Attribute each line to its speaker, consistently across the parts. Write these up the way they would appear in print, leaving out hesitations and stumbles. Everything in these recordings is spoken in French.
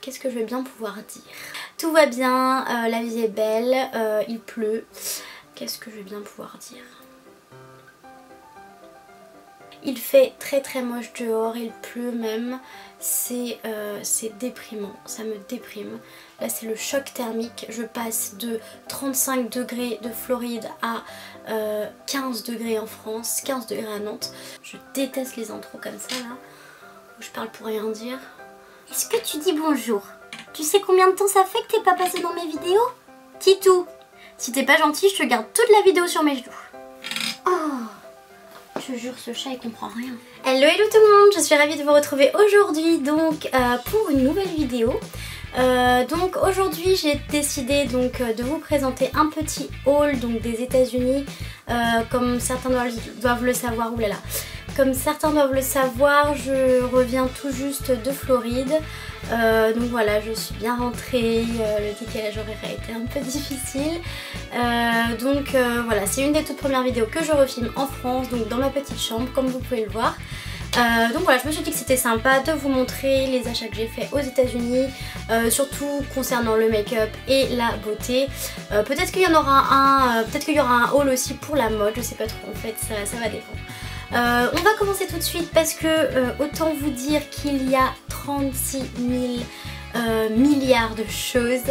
Speaker 1: qu'est-ce que je vais bien pouvoir dire? Tout va bien, la vie est belle, il pleut. Qu'est-ce que je vais bien pouvoir dire? Il fait très très moche dehors, il pleut même, c'est déprimant, ça me déprime. Là c'est le choc thermique, je passe de 35 degrés de Floride à 15 degrés en France, 15 degrés à Nantes. Je déteste les intros comme ça là, où je parle pour rien dire.
Speaker 2: Est-ce que tu dis bonjour? Tu sais combien de temps ça fait que t'es pas passé dans mes vidéos? Titou, si t'es pas gentil, je te garde toute la vidéo sur mes genoux. Oh, je te jure, ce chat il comprend rien.
Speaker 1: Hello hello tout le monde, je suis ravie de vous retrouver aujourd'hui donc pour une nouvelle vidéo. Donc aujourd'hui j'ai décidé donc de vous présenter un petit haul donc des États-Unis, comme certains doivent le savoir. Oulala. Comme certains doivent le savoir, je reviens tout juste de Floride. Donc voilà, je suis bien rentrée, le décalage horaire a été un peu difficile. Voilà, c'est une des toutes premières vidéos que je refilme en France, donc dans ma petite chambre comme vous pouvez le voir. Donc voilà, je me suis dit que c'était sympa de vous montrer les achats que j'ai fait aux États-Unis, surtout concernant le make-up et la beauté. Peut-être qu'il y en aura un, peut-être qu'il y aura un haul aussi pour la mode, je sais pas trop en fait, ça va dépendre. On va commencer tout de suite parce que autant vous dire qu'il y a 36 000 milliards de choses,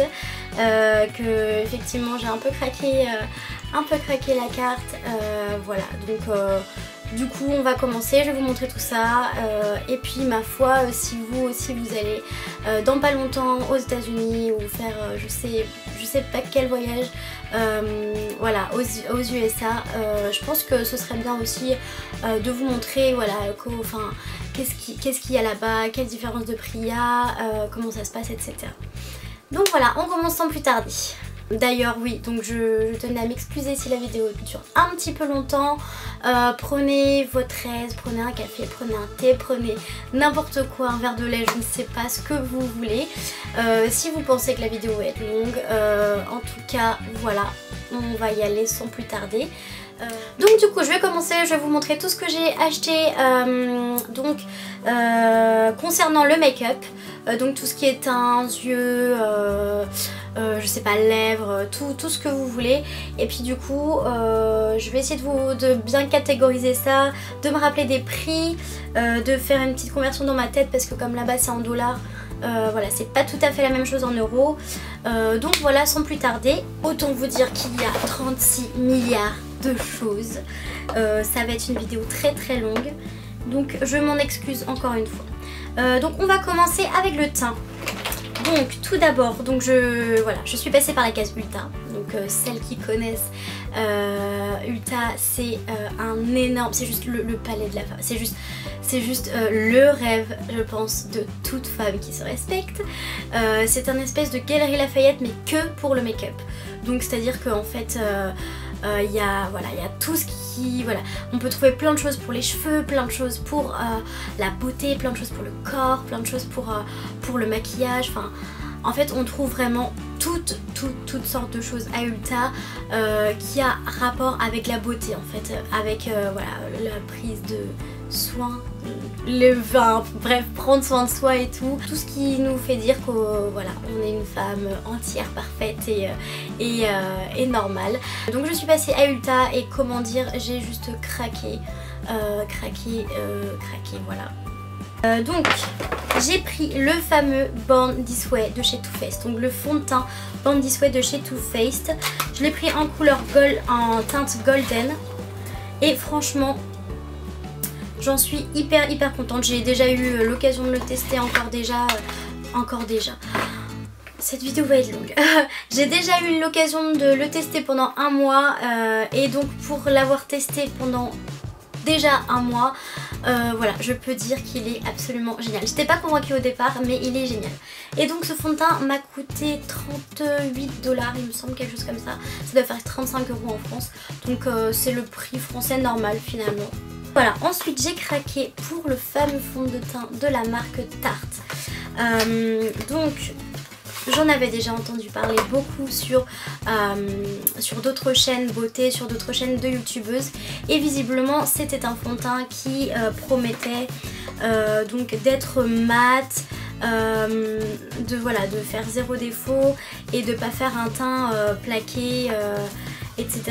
Speaker 1: que effectivement j'ai un peu craqué la carte, voilà donc du coup on va commencer, je vais vous montrer tout ça et puis ma foi si vous aussi vous allez dans pas longtemps aux États-Unis ou faire je sais pas quel voyage, voilà aux USA, je pense que ce serait bien aussi de vous montrer voilà qu'est-ce qu'il y a là-bas, quelle différence de prix il y a, comment ça se passe, etc. Donc voilà, on commence sans plus tarder. D'ailleurs oui, donc je tenais à m'excuser si la vidéo dure un petit peu longtemps. Prenez votre aise, prenez un café, prenez un thé, prenez n'importe quoi, un verre de lait, je ne sais pas ce que vous voulez. Si vous pensez que la vidéo va être longue, en tout cas voilà, on va y aller sans plus tarder. Donc du coup je vais commencer, je vais vous montrer tout ce que j'ai acheté concernant le make-up, donc tout ce qui est teint, yeux, je sais pas, lèvres, tout ce que vous voulez. Et puis du coup je vais essayer de bien catégoriser ça, de me rappeler des prix, de faire une petite conversion dans ma tête parce que comme là-bas c'est en dollars, voilà, c'est pas tout à fait la même chose en euros. Donc voilà, sans plus tarder, autant vous dire qu'il y a 36 milliards de choses. Ça va être une vidéo très très longue, donc je m'en excuse encore une fois. Donc on va commencer avec le teint. Donc tout d'abord, donc je suis passée par la case Ulta. Donc celles qui connaissent Ulta, c'est un énorme, c'est juste le palais de la femme. C'est juste le rêve, je pense, de toute femme qui se respecte. C'est un espèce de Galeries Lafayette, mais que pour le make-up. Donc c'est à dire qu'en fait il y a tout ce qui, voilà, on peut trouver plein de choses pour les cheveux, plein de choses pour la beauté, plein de choses pour le corps, plein de choses pour le maquillage. Enfin, en fait on trouve vraiment toutes sortes de choses à Ulta qui a rapport avec la beauté en fait, avec voilà, la prise de soin, le vin, bref, prendre soin de soi et tout ce qui nous fait dire que voilà, on est une femme entière, parfaite et normale. Donc je suis passée à Ulta et comment dire, j'ai juste craqué, voilà. Donc j'ai pris le fameux Born This Way de chez Too Faced, donc le fond de teint Born This Way de chez Too Faced. Je l'ai pris en couleur gold, en teinte golden, et franchement j'en suis hyper contente. J'ai déjà eu l'occasion de le tester encore déjà. Cette vidéo va être longue. J'ai déjà eu l'occasion de le tester pendant un mois et donc pour l'avoir testé pendant déjà un mois, voilà, je peux dire qu'il est absolument génial. J'étais pas convaincue au départ, mais il est génial. Et donc ce fond de teint m'a coûté 38 $, il me semble, quelque chose comme ça. Ça doit faire 35 € en France, donc c'est le prix français normal finalement. Voilà, ensuite j'ai craqué pour le fameux fond de teint de la marque Tarte. Donc j'en avais déjà entendu parler beaucoup sur d'autres chaînes beauté, sur d'autres chaînes de youtubeuses, et visiblement c'était un fond de teint qui promettait donc d'être mat, de faire zéro défaut et de pas faire un teint plaqué, etc.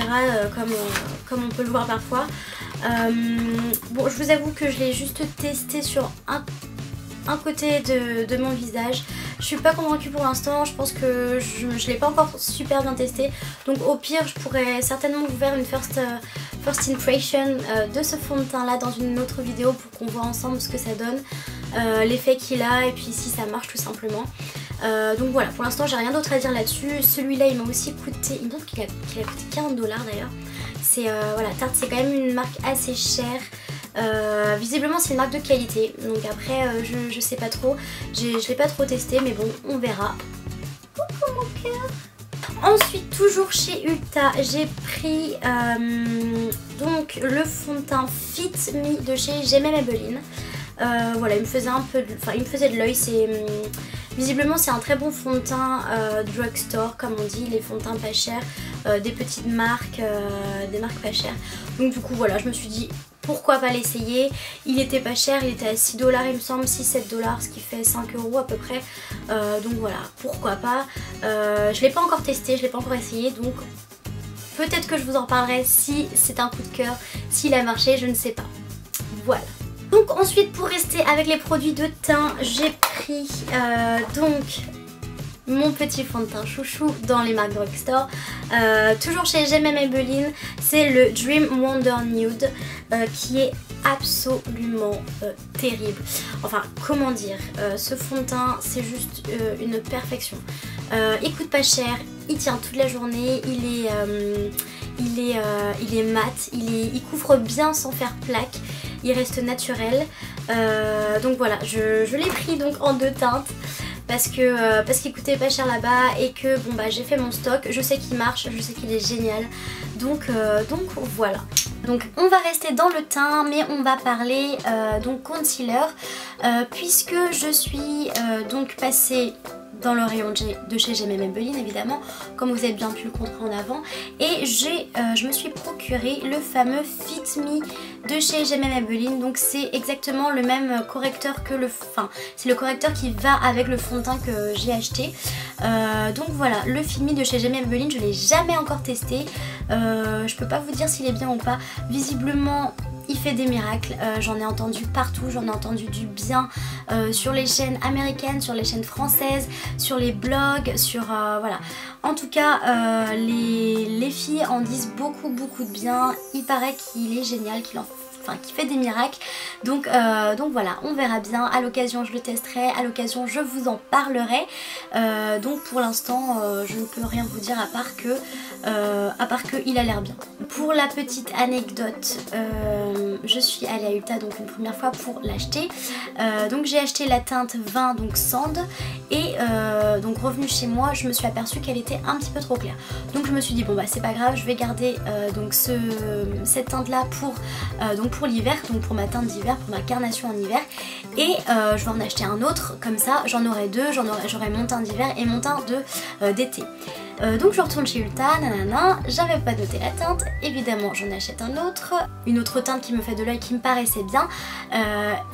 Speaker 1: Comme on peut le voir parfois. Bon, je vous avoue que je l'ai juste testé sur un côté de mon visage. Je suis pas convaincue pour l'instant, je pense que je l'ai pas encore super bien testé. Donc au pire je pourrais certainement vous faire une first impression de ce fond de teint là dans une autre vidéo pour qu'on voit ensemble ce que ça donne, l'effet qu'il a et puis si ça marche tout simplement. Donc voilà, pour l'instant j'ai rien d'autre à dire là-dessus. Celui-là il m'a aussi coûté, il me semble qu'il a coûté 40 $ d'ailleurs. C'est voilà, Tarte c'est quand même une marque assez chère. Visiblement c'est une marque de qualité, donc après je sais pas trop, je l'ai pas trop testé mais bon on verra. Coucou mon cœur. Ensuite toujours chez Ulta j'ai pris donc le fond de teint Fit Me de chez Gemma Maybelline. Voilà, il me faisait un peu de, enfin il me faisait de l'œil, c'est visiblement c'est un très bon fond de teint drugstore comme on dit, les fonds de teint pas chers, des petites marques, des marques pas chères. Donc du coup voilà, je me suis dit pourquoi pas l'essayer. Il était pas cher, il était à 6 $ il me semble, 6-7 $, ce qui fait 5 € à peu près. Donc voilà, pourquoi pas. Je l'ai pas encore testé, je l'ai pas encore essayé, donc peut-être que je vous en parlerai si c'est un coup de cœur, s'il a marché, je ne sais pas. Voilà. Donc ensuite pour rester avec les produits de teint, j'ai pris donc mon petit fond de teint chouchou dans les marques drugstore, toujours chez Gemma Maybelline, c'est le Dream Wonder Nude qui est absolument terrible. Enfin comment dire, ce fond de teint c'est juste une perfection. Il coûte pas cher, il tient toute la journée, il est mat, il couvre bien sans faire plaque, il reste naturel. Donc voilà, je l'ai pris donc en 2 teintes. Parce qu'il coûtait pas cher là-bas et que bon bah j'ai fait mon stock, je sais qu'il marche, je sais qu'il est génial, donc voilà. Donc on va rester dans le teint mais on va parler donc concealer, puisque je suis donc passée dans le rayon de chez Gemma Maybelline évidemment, comme vous avez bien pu le comprendre en avant, et je me suis procuré le fameux Fit Me de chez Gemma Maybelline. Donc c'est exactement le même correcteur que c'est le correcteur qui va avec le fond de teint que j'ai acheté. Donc voilà, le Fit Me de chez Gemma Maybelline, je l'ai jamais encore testé, je peux pas vous dire s'il est bien ou pas. Visiblement il fait des miracles, j'en ai entendu partout, j'en ai entendu du bien sur les chaînes américaines, sur les chaînes françaises, sur les blogs, sur voilà. En tout cas les filles en disent beaucoup de bien, il paraît qu'il est génial, qu'il fait des miracles, donc voilà, on verra bien, à l'occasion je le testerai, à l'occasion je vous en parlerai. Donc pour l'instant je ne peux rien vous dire à part que il a l'air bien. Pour la petite anecdote, je suis allée à Ulta donc une première fois pour l'acheter, donc j'ai acheté la teinte 20 donc Sand, et donc revenue chez moi je me suis aperçue qu'elle était un petit peu trop claire, donc je me suis dit bon bah c'est pas grave, je vais garder donc cette teinte là pour l'hiver, donc pour ma teinte d'hiver, pour ma carnation en hiver, et je vais en acheter un autre, comme ça j'en aurai deux, j'aurai mon teint d'hiver et mon teint d'été. Donc je retourne chez Ulta, nanana, j'avais pas noté la teinte, évidemment j'en achète une autre teinte qui me fait de l'œil, qui me paraissait bien,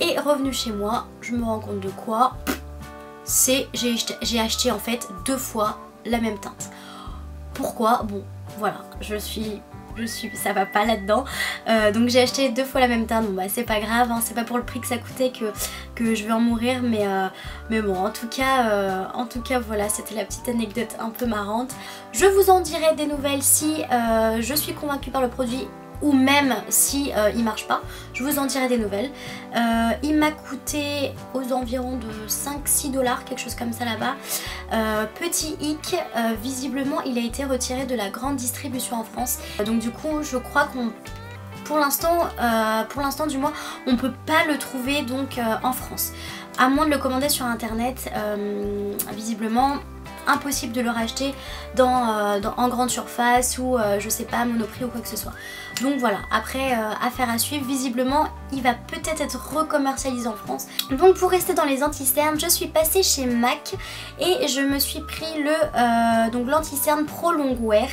Speaker 1: et revenue chez moi, je me rends compte de quoi, j'ai acheté en fait 2 fois la même teinte. Pourquoi? Bon voilà, ça va pas là-dedans, donc j'ai acheté 2 fois la même teinte. Bon bah c'est pas grave, hein, c'est pas pour le prix que ça coûtait que je vais en mourir, mais bon en tout cas voilà, c'était la petite anecdote un peu marrante. Je vous en dirai des nouvelles si je suis convaincue par le produit, ou même si il marche pas, je vous en dirai des nouvelles. Il m'a coûté aux environs de 5-6 $, quelque chose comme ça là-bas. Petit hic, visiblement il a été retiré de la grande distribution en France, donc du coup je crois qu'on pour l'instant du moins on peut pas le trouver donc en France, à moins de le commander sur internet. Visiblement impossible de le racheter en grande surface ou je sais pas, Monoprix ou quoi que ce soit. Donc voilà, après affaire à suivre, visiblement il va peut-être être recommercialisé en France. Donc pour rester dans les anti-cernes, je suis passée chez MAC et je me suis pris donc l'anti-cerne Pro Longwear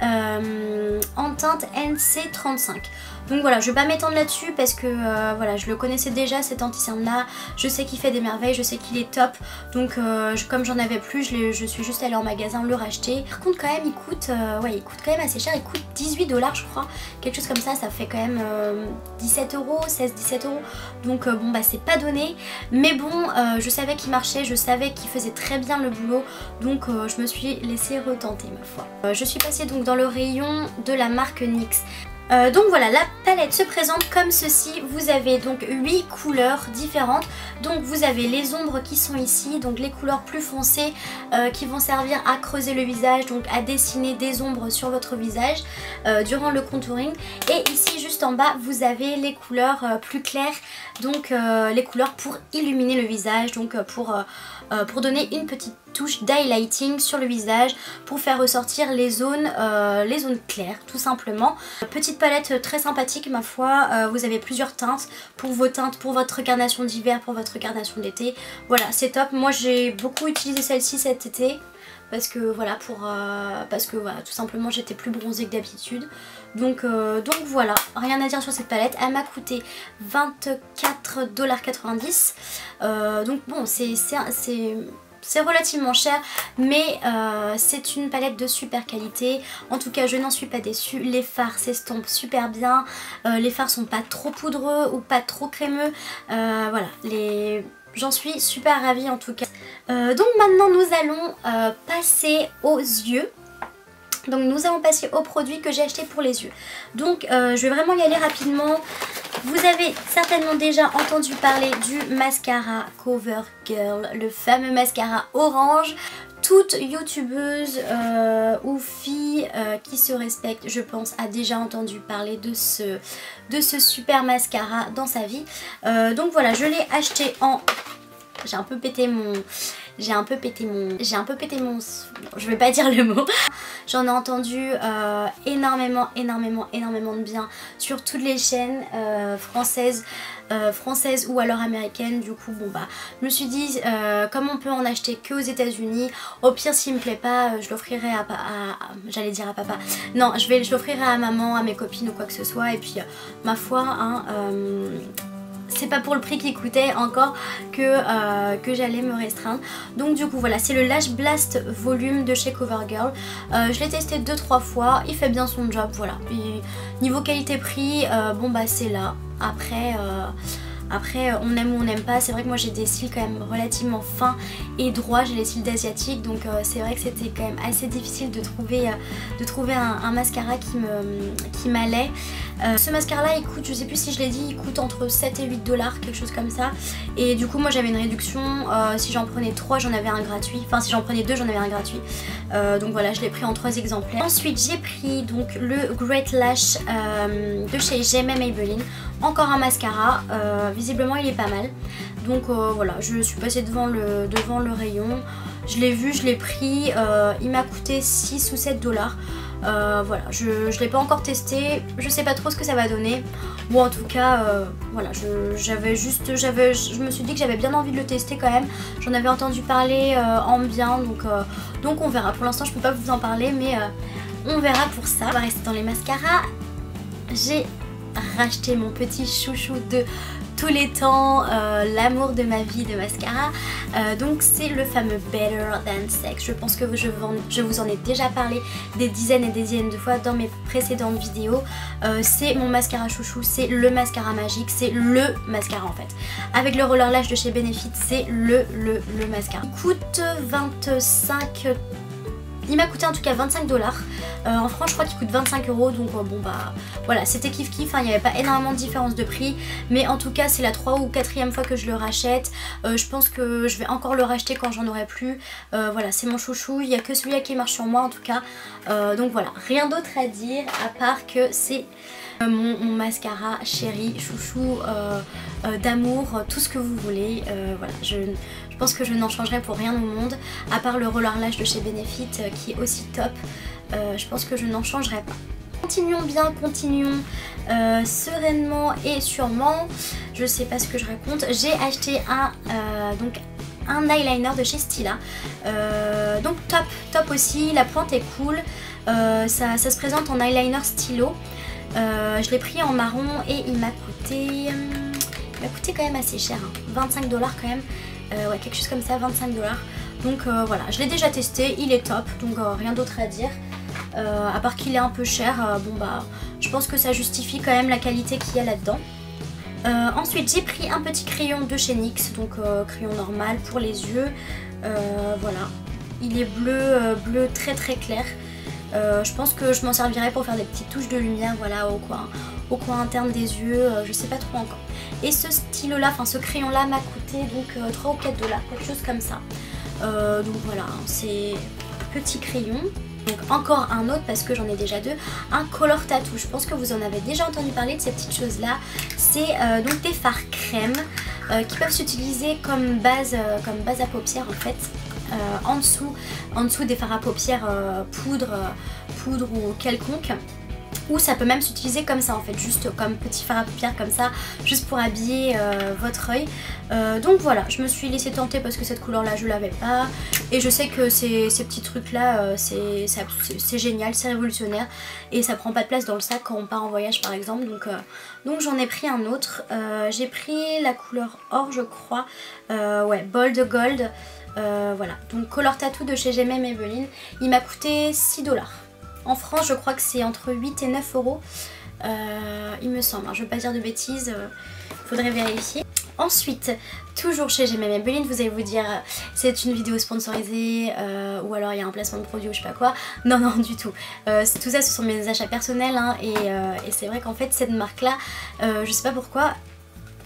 Speaker 1: en teinte NC35. Donc voilà, je vais pas m'étendre là-dessus parce que voilà, je le connaissais déjà cet anti-cerne là, je sais qu'il fait des merveilles, je sais qu'il est top, donc comme j'en avais plus, je suis juste allée en magasin le racheter. Par contre quand même il coûte quand même assez cher, il coûte 18 $ je crois, quelque chose comme ça fait quand même 17 €, 16-17 €, donc bon bah c'est pas donné, mais bon je savais qu'il marchait, je savais qu'il faisait très bien le boulot, donc je me suis laissée retenter ma foi. Je suis passée donc dans le rayon de la marque NYX. Donc voilà, la palette se présente comme ceci. Vous avez donc 8 couleurs différentes. Donc vous avez les ombres qui sont ici, donc les couleurs plus foncées qui vont servir à creuser le visage, donc à dessiner des ombres sur votre visage durant le contouring. Et ici juste en bas vous avez les couleurs plus claires, donc les couleurs pour illuminer le visage, donc pour donner une petite touche d'highlighting sur le visage, pour faire ressortir les zones claires tout simplement. Petite palette très sympathique ma foi, vous avez plusieurs teintes pour vos teintes, pour votre carnation d'hiver, pour votre carnation d'été. Voilà, c'est top. Moi j'ai beaucoup utilisé celle-ci cet été parce que voilà, tout simplement j'étais plus bronzée que d'habitude. Donc voilà, rien à dire sur cette palette. Elle m'a coûté 24,90 $. Donc bon, c'est relativement cher, mais c'est une palette de super qualité. En tout cas je n'en suis pas déçue. Les fards s'estompent super bien, les fards sont pas trop poudreux ou pas trop crémeux, voilà, j'en suis super ravie en tout cas. Donc maintenant nous allons passer aux yeux. Donc nous allons passer au produit que j'ai acheté pour les yeux. Donc je vais vraiment y aller rapidement. Vous avez certainement déjà entendu parler du mascara CoverGirl, le fameux mascara orange. Toute youtubeuse ou fille qui se respecte, je pense, a déjà entendu parler de ce super mascara dans sa vie. Donc voilà, je l'ai acheté en... J'ai un peu pété mon... Je vais pas dire le mot. J'en ai entendu énormément de bien sur toutes les chaînes françaises ou alors américaines. Du coup bon bah je me suis dit comme on peut en acheter que aux États-Unis, au pire s'il me plaît pas je l'offrirai à j'allais dire à papa, non je l'offrirai à maman, à mes copines ou quoi que ce soit, et puis ma foi hein, c'est pas pour le prix qu'il coûtait encore que j'allais me restreindre. Donc du coup voilà, c'est le Lash Blast Volume de chez CoverGirl. Je l'ai testé 2-3 fois, il fait bien son job, voilà. Et niveau qualité-prix, bon bah c'est là. Après on aime ou on n'aime pas. C'est vrai que moi j'ai des cils quand même relativement fins et droits, j'ai les cils d'asiatique, donc c'est vrai que c'était quand même assez difficile de trouver un mascara qui m'allait. Ce mascara là il coûte, je sais plus si je l'ai dit, il coûte entre 7 et 8 $, quelque chose comme ça. Et du coup moi j'avais une réduction, si j'en prenais 3 j'en avais un gratuit, enfin si j'en prenais 2 j'en avais un gratuit. Donc voilà, je l'ai pris en 3 exemplaires. Ensuite j'ai pris donc le Great Lash de chez Gemma Maybelline. Encore un mascara, visiblement il est pas mal. Donc voilà, je suis passée devant le rayon. Je l'ai vu, je l'ai pris, il m'a coûté 6 ou 7 $. Voilà, je l'ai pas encore testé, je sais pas trop ce que ça va donner. Bon en tout cas, voilà, je me suis dit que j'avais bien envie de le tester quand même. J'en avais entendu parler en bien, donc on verra. Pour l'instant je peux pas vous en parler, mais on verra pour ça. On va rester dans les mascaras. J'ai racheté mon petit chouchou de tous les temps, l'amour de ma vie de mascara, donc c'est le fameux Better Than Sex. Je pense que je vous en ai déjà parlé des dizaines et des dizaines de fois dans mes précédentes vidéos. C'est mon mascara chouchou, c'est le mascara magique, c'est le mascara en fait. Avec le Roller Lash de chez Benefit, c'est le mascara. Il coûte 25 €. Il m'a coûté en tout cas 25 $. En France je crois qu'il coûte 25 €, donc bon bah voilà, c'était kiff kiff, hein, il n'y avait pas énormément de différence de prix, mais en tout cas c'est la 3e ou 4e fois que je le rachète. Je pense que je vais encore le racheter quand j'en aurai plus. Voilà, c'est mon chouchou, il n'y a que celui-là qui marche sur moi en tout cas. Donc voilà, rien d'autre à dire à part que c'est mon mascara chéri, chouchou, d'amour, tout ce que vous voulez. Voilà, je pense que je n'en changerai pour rien au monde, à part le Roller Lash de chez Benefit qui est aussi top. Je pense que je n'en changerai pas. Continuons bien, continuons sereinement et sûrement. Je sais pas ce que je raconte. J'ai acheté un eyeliner de chez Stila. Donc top aussi, la pointe est cool. Ça se présente en eyeliner stylo. Je l'ai pris en marron et il m'a coûté quand même assez cher, hein. 25 $ quand même, ouais, quelque chose comme ça, 25 $. Donc voilà, je l'ai déjà testé, il est top, donc rien d'autre à dire. À part qu'il est un peu cher, bon bah je pense que ça justifie quand même la qualité qu'il y a là-dedans. Ensuite j'ai pris un petit crayon de chez NYX, donc crayon normal pour les yeux. Voilà, il est bleu très très clair. Je pense que je m'en servirai pour faire des petites touches de lumière, voilà, au coin interne des yeux, je sais pas trop encore. Et ce stylo là, enfin ce crayon là m'a coûté donc 3 ou 4 $, quelque chose comme ça. Donc voilà, c'est petit crayon. Donc encore un autre parce que j'en ai déjà deux, un color tattoo. Je pense que vous en avez déjà entendu parler de ces petites choses là. C'est donc des fards crème qui peuvent s'utiliser comme base à paupières en fait. En dessous des fards à paupières poudre ou quelconque. Ou ça peut même s'utiliser comme ça en fait, juste comme petit fard à paupières comme ça, juste pour habiller votre œil. Donc voilà, je me suis laissée tenter parce que cette couleur là je l'avais pas. Et je sais que ces petits trucs là c'est génial, c'est révolutionnaire. Et ça prend pas de place dans le sac quand on part en voyage par exemple. Donc j'en ai pris un autre. J'ai pris la couleur or je crois, ouais, Bold Gold. Voilà, donc color tattoo de chez Gemma Maybelline. Il m'a coûté 6 $. En France, je crois que c'est entre 8 et 9 €. Il me semble, hein, je ne veux pas dire de bêtises, faudrait vérifier. Ensuite, toujours chez Gemma Maybelline, vous allez vous dire c'est une vidéo sponsorisée ou alors il y a un placement de produit ou je sais pas quoi. Non, non, du tout. Tout ça, ce sont mes achats personnels hein, et c'est vrai qu'en fait, cette marque-là, je sais pas pourquoi.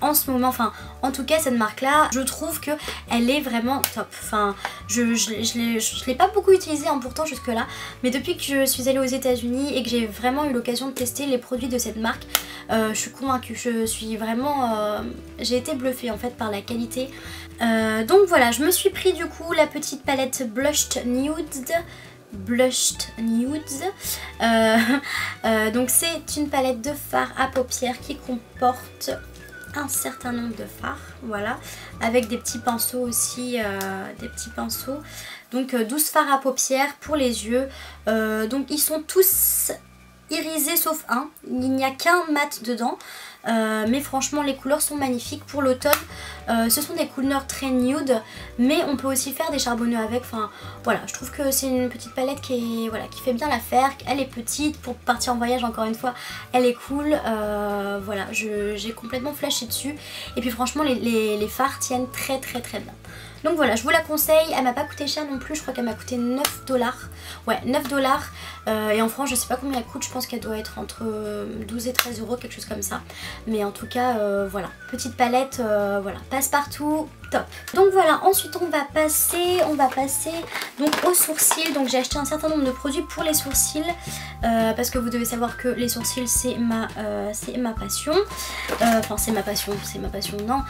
Speaker 1: En ce moment, enfin en tout cas cette marque là je trouve que elle est vraiment top. Enfin je l'ai pas beaucoup utilisée hein, pourtant jusque là, mais depuis que je suis allée aux États-Unis et que j'ai vraiment eu l'occasion de tester les produits de cette marque, je suis convaincue, je suis vraiment j'ai été bluffée en fait par la qualité. Donc voilà, je me suis pris du coup la petite palette Blushed Nudes. Donc c'est une palette de fard à paupières qui comporte un certain nombre de fards, voilà, avec des petits pinceaux aussi, donc 12 fards à paupières pour les yeux. Donc ils sont tous irisés sauf un, il n'y a qu'un mat dedans. Mais franchement les couleurs sont magnifiques pour l'automne. Ce sont des couleurs très nude, mais on peut aussi faire des charbonneux avec. Enfin voilà, je trouve que c'est une petite palette qui fait bien l'affaire. Elle est petite pour partir en voyage, encore une fois elle est cool. Voilà, j'ai complètement flashé dessus et puis franchement les fards tiennent très bien. Donc voilà, je vous la conseille, elle m'a pas coûté cher non plus, je crois qu'elle m'a coûté 9 $. Ouais, 9 $. Et en France, je sais pas combien elle coûte, je pense qu'elle doit être entre 12 et 13 €, quelque chose comme ça. Mais en tout cas, voilà, petite palette, voilà, passe-partout, top. Donc voilà, ensuite on va passer donc aux sourcils. Donc j'ai acheté un certain nombre de produits pour les sourcils, parce que vous devez savoir que les sourcils c'est ma passion. Enfin c'est ma passion, non,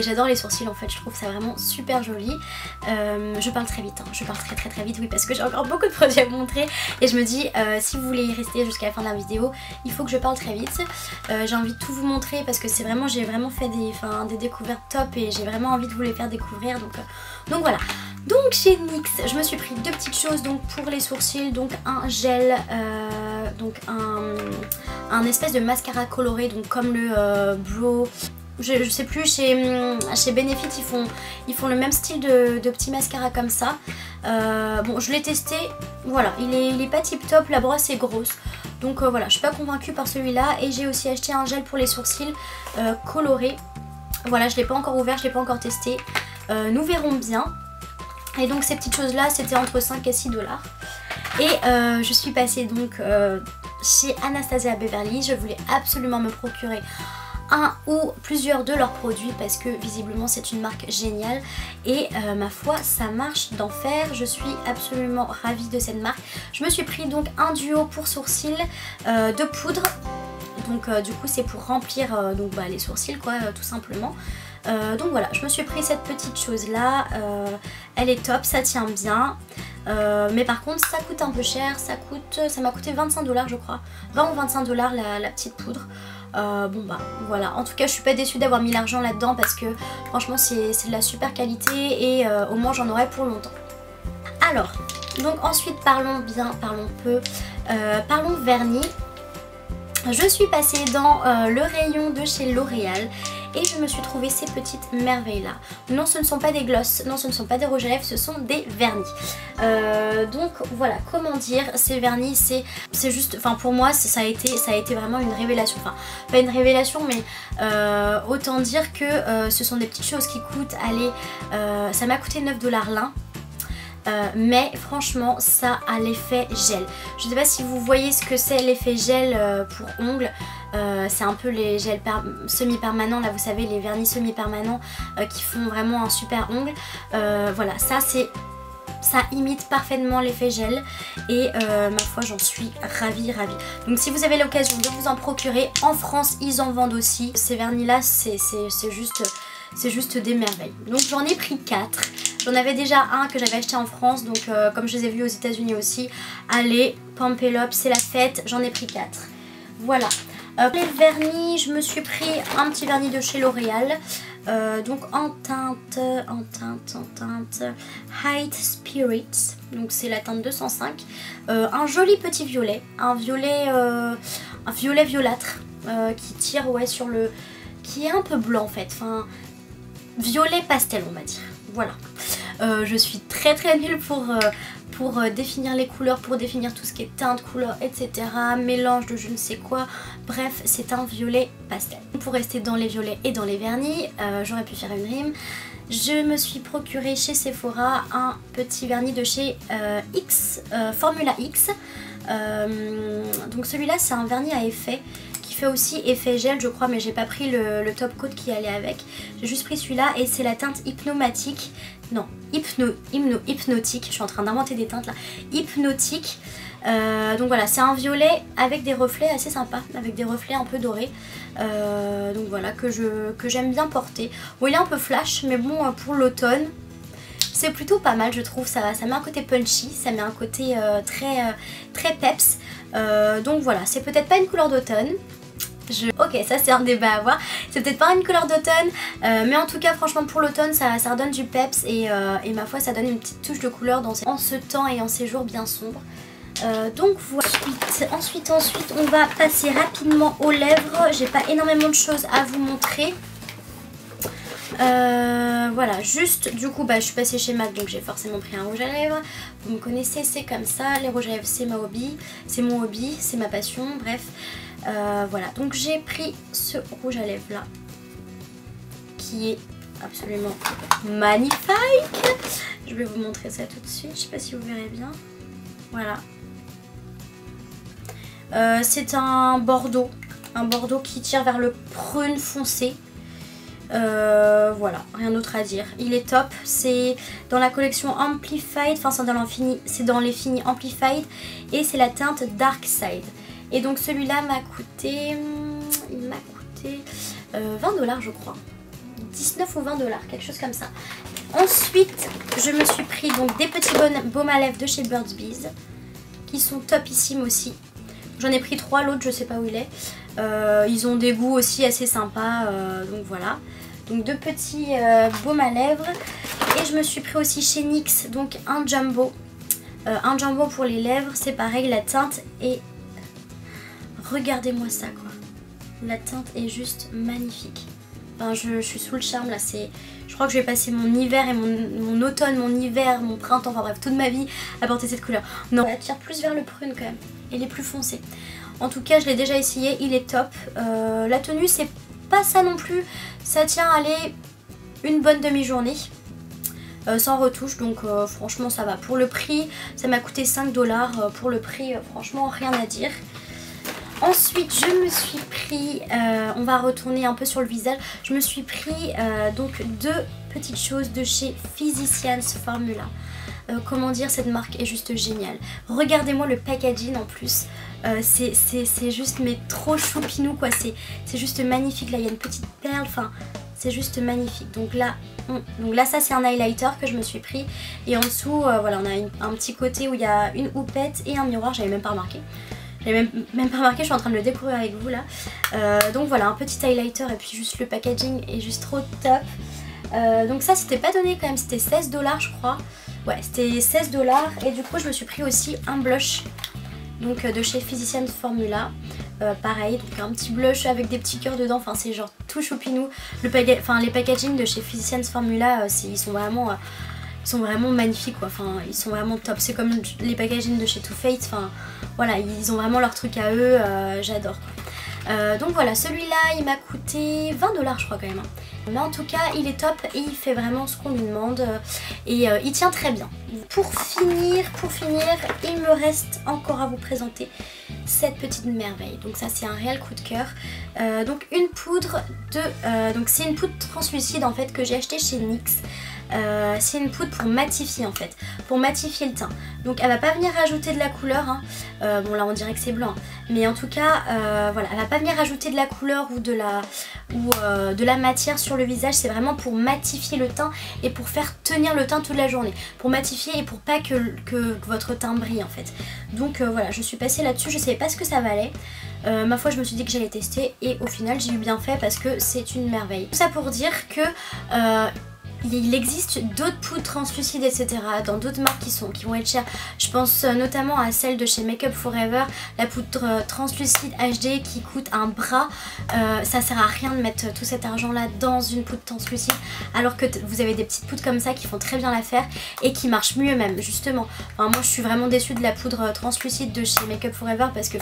Speaker 1: j'adore les sourcils en fait, je trouve ça vraiment super joli. Je parle très vite, hein. Je parle très vite, oui, parce que j'ai encore beaucoup de produits à vous montrer et je me dis si vous voulez y rester jusqu'à la fin de la vidéo, il faut que je parle très vite. J'ai envie de tout vous montrer parce que j'ai vraiment fait des découvertes top et j'ai vraiment envie de vous les faire découvrir, donc voilà. Donc chez NYX, je me suis pris deux petites choses donc pour les sourcils, donc un gel, donc un espèce de mascara coloré, donc comme le Brow. Je sais plus, chez Benefit ils font le même style de petit mascara comme ça. Bon, je l'ai testé, voilà, il est pas tip top, la brosse est grosse. Donc voilà, je suis pas convaincue par celui-là. Et j'ai aussi acheté un gel pour les sourcils coloré. Voilà, je l'ai pas encore ouvert, je l'ai pas encore testé. Nous verrons bien. Et donc ces petites choses là, c'était entre 5 et 6 $. Et je suis passée donc chez Anastasia Beverly. Je voulais absolument me procurer un ou plusieurs de leurs produits parce que visiblement c'est une marque géniale et ma foi ça marche d'enfer. Je suis absolument ravie de cette marque. Je me suis pris donc un duo pour sourcils de poudre. Donc du coup c'est pour remplir les sourcils quoi, tout simplement. Donc voilà, je me suis pris cette petite chose là, elle est top, ça tient bien. Mais par contre ça coûte un peu cher, ça m'a coûté 25 $ je crois, 20 ou 25 $ la petite poudre. Bon bah voilà, en tout cas je suis pas déçue d'avoir mis l'argent là-dedans parce que franchement c'est de la super qualité et au moins j'en aurai pour longtemps. Alors, donc ensuite parlons peu, parlons vernis. je suis passée dans le rayon de chez L'Oréal et je me suis trouvé ces petites merveilles là. Non, ce ne sont pas des glosses, non, ce ne sont pas des rouges à lèvres, ce sont des vernis. Donc voilà, comment dire, ces vernis c'est juste, enfin pour moi ça a été vraiment une révélation. Enfin pas une révélation, mais autant dire que ce sont des petites choses qui coûtent, allez, ça m'a coûté 9 $ l'un. Mais franchement ça a l'effet gel. Je ne sais pas si vous voyez ce que c'est l'effet gel pour ongles. C'est un peu les gels semi-permanents, là vous savez, les vernis semi-permanents qui font vraiment un super ongle. Voilà, ça imite parfaitement l'effet gel et ma foi j'en suis ravie. Donc si vous avez l'occasion de vous en procurer, en France ils en vendent aussi. Ces vernis là c'est juste des merveilles. Donc j'en ai pris 4. J'en avais déjà un que j'avais acheté en France, donc comme je les ai vus aux États-Unis aussi. Allez, pump it up, c'est la fête, j'en ai pris 4. Voilà. Les vernis, je me suis pris un petit vernis de chez L'Oréal. Donc en teinte High Spirits. Donc c'est la teinte 205. Un joli petit violet. Un violet violâtre qui tire sur le... qui est un peu blanc en fait. Enfin, violet pastel on va dire. Voilà. Je suis très nulle pour définir les couleurs, pour définir tout ce qui est teinte, couleur, etc. Mélange de je ne sais quoi. Bref, c'est un violet pastel. Pour rester dans les violets et dans les vernis, j'aurais pu faire une rime. Je me suis procuré chez Sephora un petit vernis de chez Formula X. Donc celui-là, c'est un vernis à effet qui fait aussi effet gel je crois, mais j'ai pas pris le top coat qui allait avec. J'ai juste pris celui-là et c'est la teinte hypnomatique. Non, hypnotique, je suis en train d'inventer des teintes là. Hypnotique. Donc voilà, c'est un violet avec des reflets assez sympas, avec des reflets un peu dorés. Donc voilà, que j'aime bien porter. Bon, il est un peu flash, mais bon, pour l'automne, c'est plutôt pas mal je trouve. Ça met un côté punchy, ça met un côté très peps. Donc voilà, c'est peut-être pas une couleur d'automne. Ok, ça c'est un débat à voir. C'est peut-être pas une couleur d'automne, mais en tout cas franchement pour l'automne ça redonne du peps et ma foi ça donne une petite touche de couleur en ce temps et en ces jours bien sombres. Donc voilà. Ensuite on va passer rapidement aux lèvres. J'ai pas énormément de choses à vous montrer. Voilà, juste du coup je suis passée chez MAC, donc j'ai forcément pris un rouge à lèvres. Vous me connaissez, c'est comme ça, les rouges à lèvres c'est mon hobby, c'est ma passion, bref. Voilà, donc j'ai pris ce rouge à lèvres là qui est absolument magnifique. Je vais vous montrer ça tout de suite, je sais pas si vous verrez bien. Voilà. C'est un bordeaux qui tire vers le prune foncé. Voilà, rien d'autre à dire. Il est top, c'est dans la collection Amplified, enfin c'est dans les finis Amplified et c'est la teinte Dark Side. Et donc celui-là m'a coûté, 20 $ je crois, 19 ou 20 $, quelque chose comme ça. Ensuite je me suis pris donc des petits baumes à lèvres de chez Burt's Bees qui sont topissimes aussi. J'en ai pris 3, l'autre je sais pas où il est. Ils ont des goûts aussi assez sympas, donc voilà. Donc 2 petits baumes à lèvres. Et je me suis pris aussi chez NYX donc un jumbo. Un jumbo pour les lèvres, c'est pareil, la teinte est... Regardez-moi ça quoi. La teinte est juste magnifique. Enfin, je suis sous le charme là, je crois que je vais passer mon hiver et mon automne, mon hiver, mon printemps, enfin bref, toute ma vie à porter cette couleur. Non, elle tire plus vers le prune quand même. Elle est plus foncée. En tout cas, je l'ai déjà essayé, il est top. La tenue, c'est pas ça non plus. Ça tient, allez, une bonne demi-journée. Sans retouche, donc franchement ça va. Pour le prix, ça m'a coûté 5 $. Pour le prix, franchement, rien à dire. Ensuite je me suis pris, on va retourner un peu sur le visage, je me suis pris donc 2 petites choses de chez Physicians Formula. Comment dire, cette marque est juste géniale. Regardez-moi le packaging en plus, c'est juste mais trop choupinou quoi, c'est juste magnifique. Là il y a une petite perle, enfin c'est juste magnifique. Donc là ça c'est un highlighter que je me suis pris et en dessous voilà on a un petit côté où il y a une houppette et un miroir, j'avais même pas remarqué. J'avais même pas remarqué, je suis en train de le découvrir avec vous là. Donc voilà, un petit highlighter et puis juste le packaging est juste trop top. Donc ça c'était pas donné quand même, c'était 16 $ je crois. Ouais, c'était 16 $ et du coup je me suis pris aussi un blush donc de chez Physicians Formula. pareil, donc un petit blush avec des petits cœurs dedans, enfin c'est genre tout choupinou. Les packaging de chez Physicians Formula, ils sont vraiment magnifiques quoi, enfin ils sont vraiment top. C'est comme les packaging de chez Too Faced, enfin voilà, ils ont vraiment leur truc à eux, j'adore. Donc voilà, celui-là il m'a coûté 20 $ je crois quand même. Mais en tout cas il est top et il fait vraiment ce qu'on lui demande et il tient très bien. Pour finir, il me reste encore à vous présenter cette petite merveille. Donc ça c'est un réel coup de cœur. Donc une poudre donc c'est une poudre translucide en fait que j'ai acheté chez NYX. C'est une poudre pour matifier en fait, pour matifier le teint. Donc elle va pas venir rajouter de la couleur, hein. Bon là on dirait que c'est blanc, hein. Mais en tout cas voilà, elle va pas venir rajouter de la couleur ou de la matière sur le visage. C'est vraiment pour matifier le teint et pour faire tenir le teint toute la journée, pour matifier et pour pas que votre teint brille en fait. Donc voilà, je suis passée là-dessus, je savais pas ce que ça valait. Ma foi je me suis dit que j'allais tester et au final j'ai eu bien fait parce que c'est une merveille. Tout ça pour dire que il existe d'autres poudres translucides etc. dans d'autres marques qui vont être chères. Je pense notamment à celle de chez Make Up For Ever, la poudre translucide HD qui coûte un bras. Ça sert à rien de mettre tout cet argent là dans une poudre translucide alors que vous avez des petites poudres comme ça qui font très bien l'affaire et qui marchent mieux même justement. Enfin, moi je suis vraiment déçue de la poudre translucide de chez Make Up For Ever parce que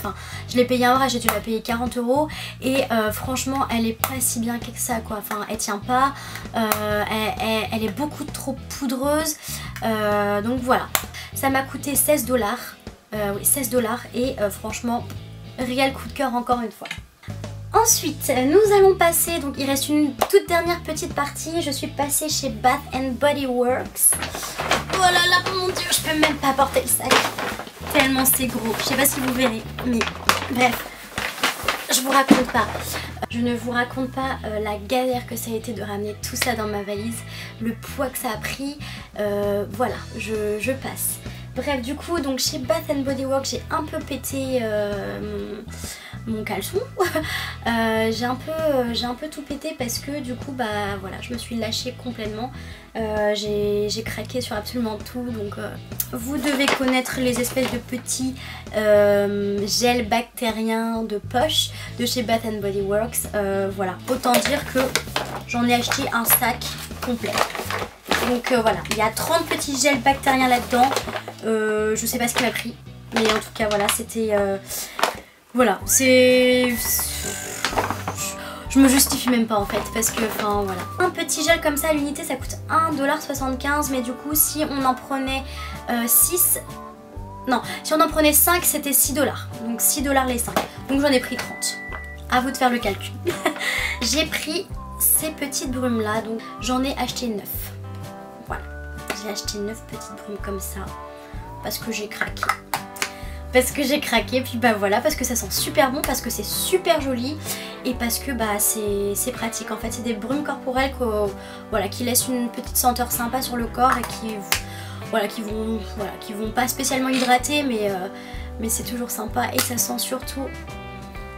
Speaker 1: je l'ai payé un bras, j'ai dû la payer 40 € et franchement elle est pas si bien que ça quoi. Enfin elle tient pas, elle est beaucoup trop poudreuse, donc voilà, ça m'a coûté 16 $, oui 16 $ et franchement réel coup de cœur encore une fois. Ensuite nous allons passer, donc il reste une toute dernière petite partie, je suis passée chez Bath & Body Works. Oh là là mon dieu, je peux même pas porter le sac tellement c'est gros, je sais pas si vous verrez mais bref, je vous raconte pas. Je ne vous raconte pas la galère que ça a été de ramener tout ça dans ma valise, le poids que ça a pris, voilà, je passe. Bref, du coup, donc chez Bath & Body Works, j'ai un peu pété mon caleçon. J'ai un peu tout pété parce que du coup, bah voilà, je me suis lâchée complètement. J'ai craqué sur absolument tout, donc vous devez connaître les espèces de petits gels bactériens de poche de chez Bath & Body Works. Voilà, autant dire que j'en ai acheté un sac complet. Donc voilà, il y a 30 petits gels bactériens là-dedans. Je sais pas ce qu'il m'a pris, mais en tout cas voilà, c'était voilà, c'est... Je me justifie même pas en fait parce que enfin voilà. Un petit gel comme ça à l'unité ça coûte 1,75 $, mais du coup si on en prenait 6... Non, si on en prenait 5 c'était 6 $. Donc 6 $ les 5. Donc j'en ai pris 30. À vous de faire le calcul. J'ai pris ces petites brumes là, donc j'en ai acheté 9. Voilà. J'ai acheté 9 petites brumes comme ça. Parce que j'ai craqué. Puis bah voilà, parce que ça sent super bon, parce que c'est super joli et parce que bah c'est pratique en fait. C'est des brumes corporelles voilà, qui laissent une petite senteur sympa sur le corps et qui vont pas spécialement hydrater mais c'est toujours sympa et ça sent surtout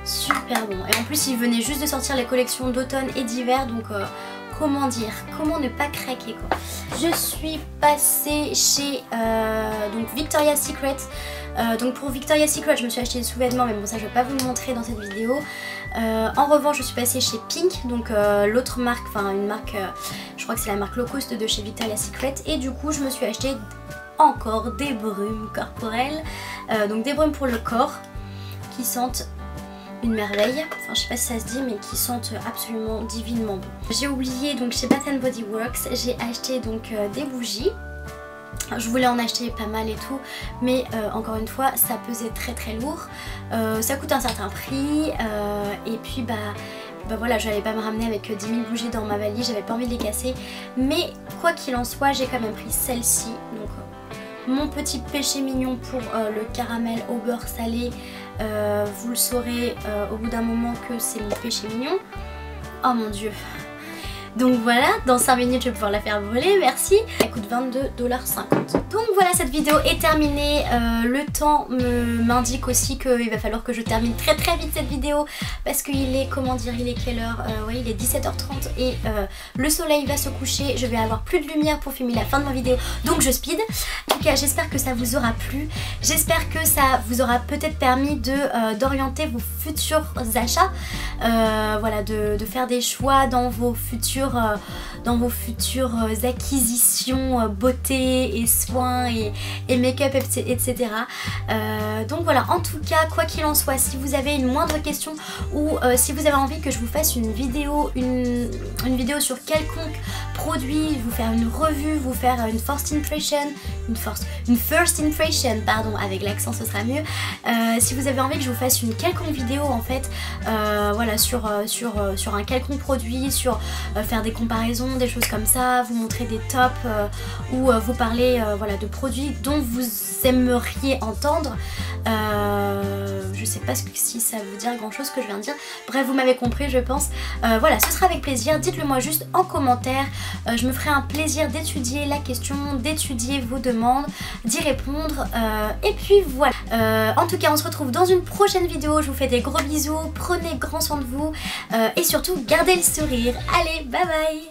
Speaker 1: super bon. Et en plus ils venaient juste de sortir les collections d'automne et d'hiver, donc comment dire, comment ne pas craquer quoi. Je suis passée chez donc Victoria's Secret. Donc pour Victoria's Secret je me suis acheté des sous-vêtements, mais bon ça je vais pas vous le montrer dans cette vidéo. En revanche je suis passée chez Pink, donc l'autre marque, enfin une marque, je crois que c'est la marque low cost de chez Victoria's Secret. Et du coup je me suis acheté encore des brumes corporelles, donc des brumes pour le corps qui sentent une merveille, enfin je sais pas si ça se dit, mais qui sentent absolument divinement bon. J'ai oublié, donc chez Bath & Body Works j'ai acheté donc des bougies. Je voulais en acheter pas mal et tout, mais encore une fois ça pesait très lourd, ça coûte un certain prix et puis bah voilà, je n'allais pas me ramener avec 10 000 bougies dans ma valise, j'avais pas envie de les casser, mais quoi qu'il en soit j'ai quand même pris celle-ci, donc mon petit péché mignon pour le caramel au beurre salé. Vous le saurez au bout d'un moment que c'est mon péché mignon. Oh mon dieu,
Speaker 2: Donc voilà, dans 5 minutes je vais pouvoir la faire brûler, merci. Elle coûte 22,50 $. Donc voilà, cette vidéo est terminée. Le temps m'indique aussi qu'il va falloir que je termine très vite cette vidéo parce qu'il est, comment dire, il est quelle heure? Oui, il est 17h30 et le soleil va se coucher. Je vais avoir plus de lumière pour filmer la fin de ma vidéo, donc je speed. En tout cas, j'espère que ça vous aura plu. J'espère que ça vous aura peut-être permis d'orienter vos futurs achats. Voilà, de faire des choix dans vos futures acquisitions beauté et soins et make-up, etc. Donc voilà, en tout cas, quoi qu'il en soit, si vous avez une moindre question ou si vous avez envie que je vous fasse une vidéo sur quelconque produit, vous faire une revue, vous faire une first impression, pardon, avec l'accent ce sera mieux. Si vous avez envie que je vous fasse une quelconque vidéo en fait, voilà, sur un quelconque produit, sur faire des comparaisons, des choses comme ça, vous montrer des tops ou vous parler voilà, de produits dont vous aimeriez entendre. Je sais pas si ça veut dire grand chose que je viens de dire. Bref, vous m'avez compris, je pense. Voilà, ce sera avec plaisir. Dites-le moi juste en commentaire. Je me ferai un plaisir d'étudier la question, d'étudier vos demandes, d'y répondre. Et puis voilà. En tout cas, on se retrouve dans une prochaine vidéo. Je vous fais des gros bisous. Prenez grand soin de vous. Et surtout, gardez le sourire. Allez, bye bye.